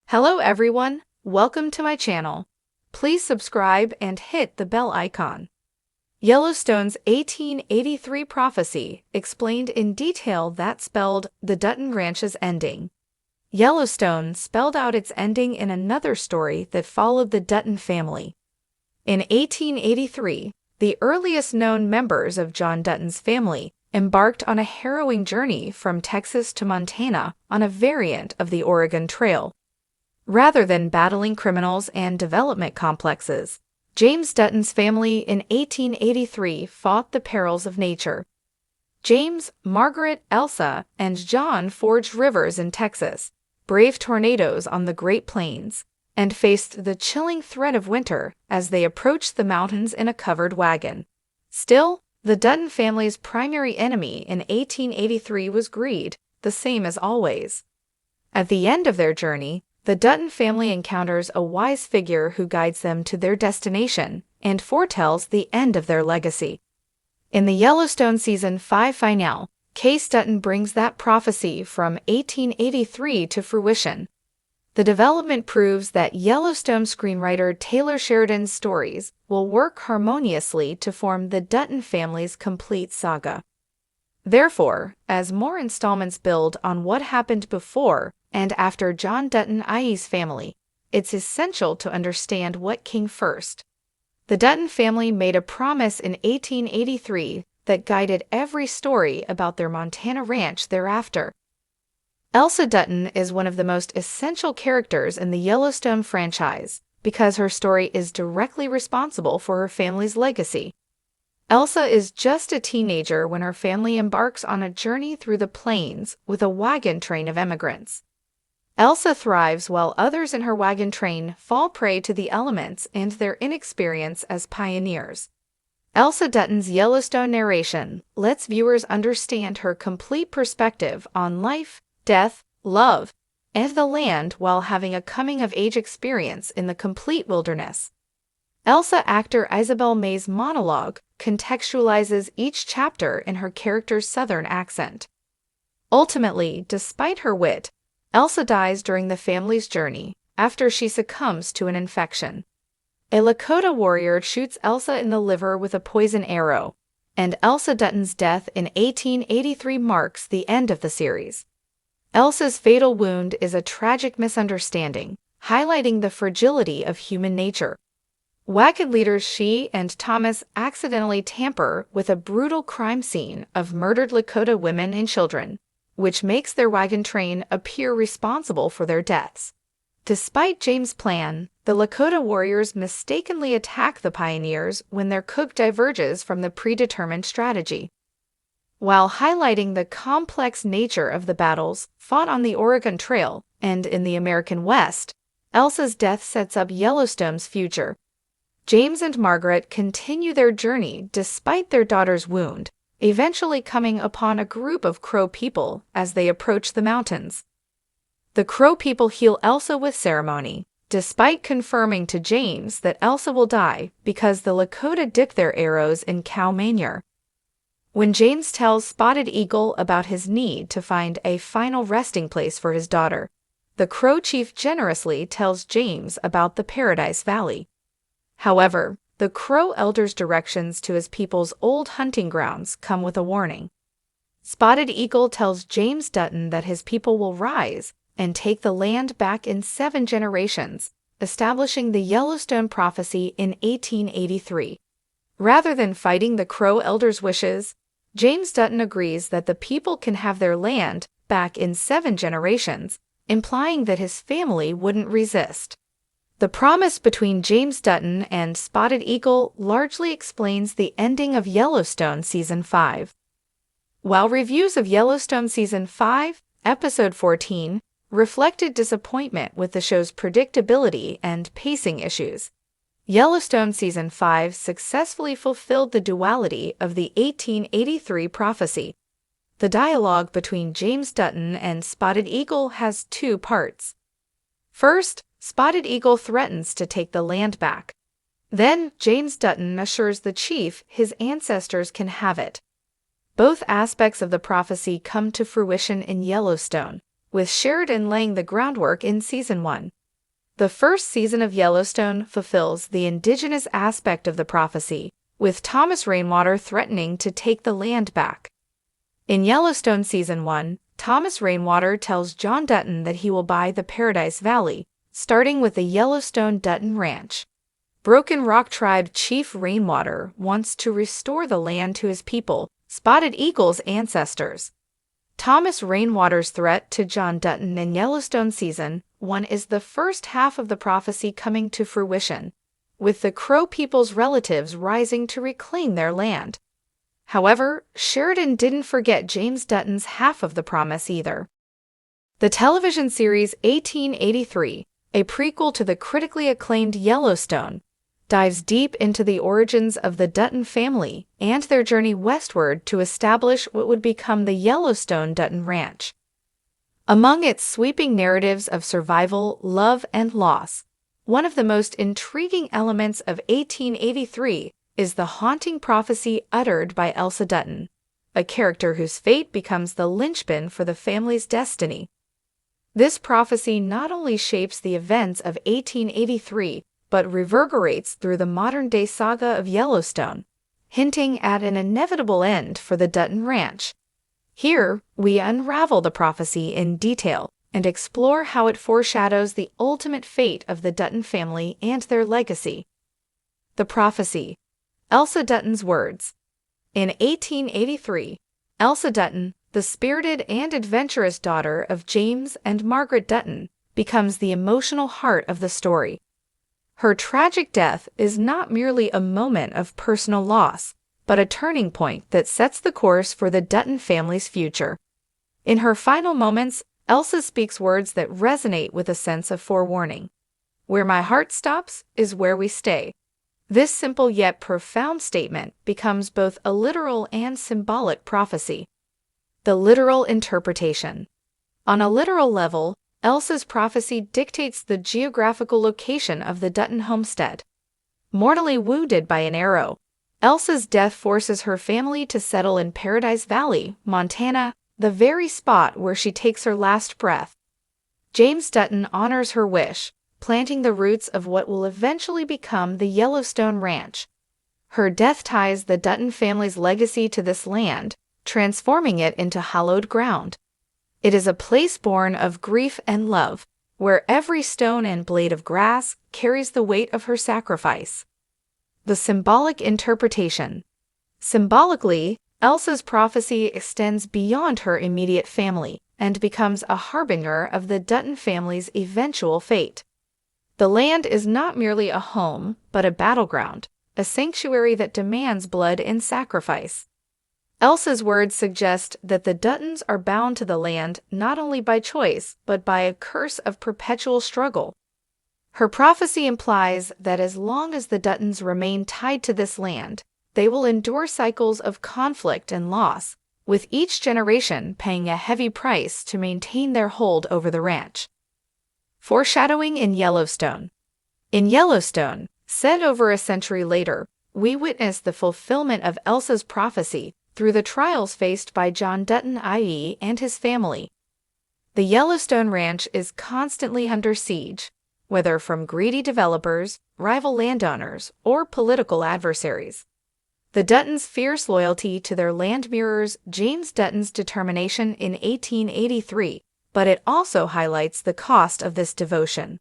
Hello everyone, welcome to my channel. Please subscribe and hit the bell icon. Yellowstone's 1883 prophecy explained in detail that spelled the Dutton Ranch's ending. Yellowstone spelled out its ending in another story that followed the Dutton family. In 1883, the earliest known members of John Dutton's family embarked on a harrowing journey from Texas to Montana on a variant of the Oregon Trail. Rather than battling criminals and development complexes, James Dutton's family in 1883 fought the perils of nature. James, Margaret, Elsa, and John forged rivers in Texas, braved tornadoes on the Great Plains, and faced the chilling threat of winter as they approached the mountains in a covered wagon. Still, the Dutton family's primary enemy in 1883 was greed, the same as always. At the end of their journey, the Dutton family encounters a wise figure who guides them to their destination and foretells the end of their legacy. In the Yellowstone Season 5 finale, Case Dutton brings that prophecy from 1883 to fruition. The development proves that Yellowstone screenwriter Taylor Sheridan's stories will work harmoniously to form the Dutton family's complete saga. Therefore, as more installments build on what happened before and after John Dutton IE's family, it's essential to understand what came first. The Dutton family made a promise in 1883 that guided every story about their Montana ranch thereafter. Elsa Dutton is one of the most essential characters in the Yellowstone franchise because her story is directly responsible for her family's legacy. Elsa is just a teenager when her family embarks on a journey through the plains with a wagon train of immigrants. Elsa thrives while others in her wagon train fall prey to the elements and their inexperience as pioneers. Elsa Dutton's Yellowstone narration lets viewers understand her complete perspective on life, death, love, and the land while having a coming-of-age experience in the complete wilderness. Elsa actor Isabel May's monologue contextualizes each chapter in her character's Southern accent. Ultimately, despite her wit, Elsa dies during the family's journey after she succumbs to an infection. A Lakota warrior shoots Elsa in the liver with a poison arrow, and Elsa Dutton's death in 1883 marks the end of the series. Elsa's fatal wound is a tragic misunderstanding, highlighting the fragility of human nature. Wagon leaders She and Thomas accidentally tamper with a brutal crime scene of murdered Lakota women and children, which makes their wagon train appear responsible for their deaths. Despite James' plan, the Lakota warriors mistakenly attack the pioneers when their cook diverges from the predetermined strategy. While highlighting the complex nature of the battles fought on the Oregon Trail and in the American West, Elsa's death sets up Yellowstone's future. James and Margaret continue their journey despite their daughter's wound, eventually coming upon a group of Crow people as they approach the mountains. The Crow people heal Elsa with ceremony, despite confirming to James that Elsa will die because the Lakota dip their arrows in cow manure. When James tells Spotted Eagle about his need to find a final resting place for his daughter, the Crow chief generously tells James about the Paradise Valley. However, the Crow elder's directions to his people's old hunting grounds come with a warning. Spotted Eagle tells James Dutton that his people will rise and take the land back in 7 generations, establishing the Yellowstone prophecy in 1883. Rather than fighting the Crow elder's wishes, James Dutton agrees that the people can have their land back in 7 generations, implying that his family wouldn't resist. The promise between James Dutton and Spotted Eagle largely explains the ending of Yellowstone Season 5. While reviews of Yellowstone Season 5, Episode 14, reflected disappointment with the show's predictability and pacing issues, Yellowstone Season 5 successfully fulfilled the duality of the 1883 prophecy. The dialogue between James Dutton and Spotted Eagle has 2 parts. First, Spotted Eagle threatens to take the land back. Then, James Dutton assures the chief his ancestors can have it. Both aspects of the prophecy come to fruition in Yellowstone, with Sheridan laying the groundwork in Season 1. The first season of Yellowstone fulfills the indigenous aspect of the prophecy, with Thomas Rainwater threatening to take the land back. In Yellowstone Season 1, Thomas Rainwater tells John Dutton that he will buy the Paradise Valley, starting with the Yellowstone Dutton Ranch. Broken Rock Tribe Chief Rainwater wants to restore the land to his people, Spotted Eagle's ancestors. Thomas Rainwater's threat to John Dutton in Yellowstone Season 1 is the first half of the prophecy coming to fruition, with the Crow people's relatives rising to reclaim their land. However, Sheridan didn't forget James Dutton's half of the promise either. The television series 1883, a prequel to the critically acclaimed Yellowstone, dives deep into the origins of the Dutton family and their journey westward to establish what would become the Yellowstone Dutton Ranch. Among its sweeping narratives of survival, love, and loss, one of the most intriguing elements of 1883 is the haunting prophecy uttered by Elsa Dutton, a character whose fate becomes the linchpin for the family's destiny. This prophecy not only shapes the events of 1883, but reverberates through the modern-day saga of Yellowstone, hinting at an inevitable end for the Dutton Ranch. Here, we unravel the prophecy in detail and explore how it foreshadows the ultimate fate of the Dutton family and their legacy. The prophecy. Elsa Dutton's words. In 1883, Elsa Dutton, the spirited and adventurous daughter of James and Margaret Dutton, becomes the emotional heart of the story. Her tragic death is not merely a moment of personal loss, but a turning point that sets the course for the Dutton family's future. In her final moments, Elsa speaks words that resonate with a sense of forewarning. "Where my heart stops is where we stay." This simple yet profound statement becomes both a literal and symbolic prophecy. The literal interpretation. On a literal level, Elsa's prophecy dictates the geographical location of the Dutton homestead. Mortally wounded by an arrow, Elsa's death forces her family to settle in Paradise Valley, Montana, the very spot where she takes her last breath. James Dutton honors her wish, planting the roots of what will eventually become the Yellowstone Ranch. Her death ties the Dutton family's legacy to this land, transforming it into hallowed ground. It is a place born of grief and love, where every stone and blade of grass carries the weight of her sacrifice. The symbolic interpretation. Symbolically, Elsa's prophecy extends beyond her immediate family and becomes a harbinger of the Dutton family's eventual fate. The land is not merely a home, but a battleground, a sanctuary that demands blood and sacrifice. Elsa's words suggest that the Duttons are bound to the land not only by choice, but by a curse of perpetual struggle. Her prophecy implies that as long as the Duttons remain tied to this land, they will endure cycles of conflict and loss, with each generation paying a heavy price to maintain their hold over the ranch. Foreshadowing in Yellowstone. In Yellowstone, set over a century later, we witness the fulfillment of Elsa's prophecy through the trials faced by John Dutton IE and his family. The Yellowstone Ranch is constantly under siege, whether from greedy developers, rival landowners, or political adversaries. The Duttons' fierce loyalty to their land mirrors James Dutton's determination in 1883, but it also highlights the cost of this devotion.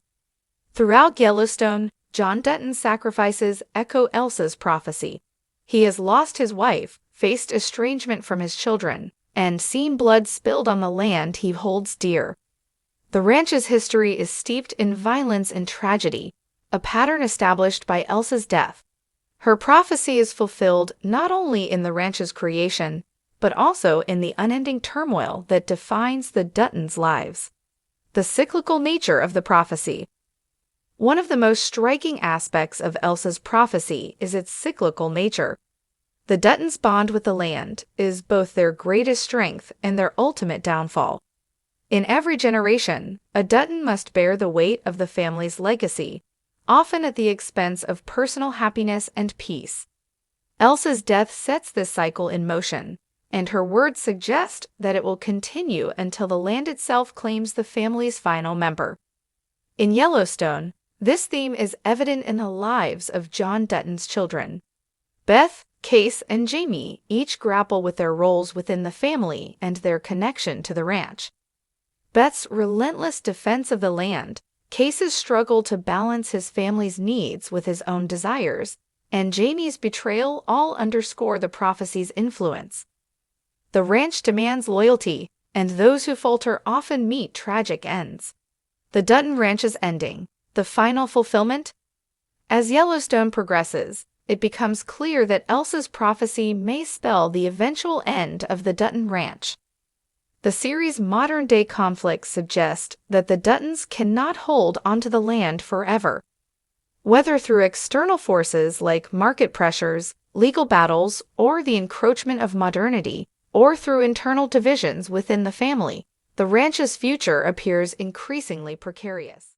Throughout Yellowstone, John Dutton's sacrifices echo Elsa's prophecy. He has lost his wife, faced estrangement from his children, and seen blood spilled on the land he holds dear. The ranch's history is steeped in violence and tragedy, a pattern established by Elsa's death. Her prophecy is fulfilled not only in the ranch's creation, but also in the unending turmoil that defines the Duttons' lives. The cyclical nature of the prophecy. One of the most striking aspects of Elsa's prophecy is its cyclical nature. The Duttons' bond with the land is both their greatest strength and their ultimate downfall. In every generation, a Dutton must bear the weight of the family's legacy, often at the expense of personal happiness and peace. Elsa's death sets this cycle in motion, and her words suggest that it will continue until the land itself claims the family's final member. In Yellowstone, this theme is evident in the lives of John Dutton's children. Beth, Case, and Jamie each grapple with their roles within the family and their connection to the ranch. Beth's relentless defense of the land, Case's struggle to balance his family's needs with his own desires, and Jamie's betrayal all underscore the prophecy's influence. The ranch demands loyalty, and those who falter often meet tragic ends. The Dutton Ranch's ending, the final fulfillment? As Yellowstone progresses, it becomes clear that Elsa's prophecy may spell the eventual end of the Dutton Ranch. The series' modern-day conflicts suggest that the Duttons cannot hold onto the land forever. Whether through external forces like market pressures, legal battles, or the encroachment of modernity, or through internal divisions within the family, the ranch's future appears increasingly precarious.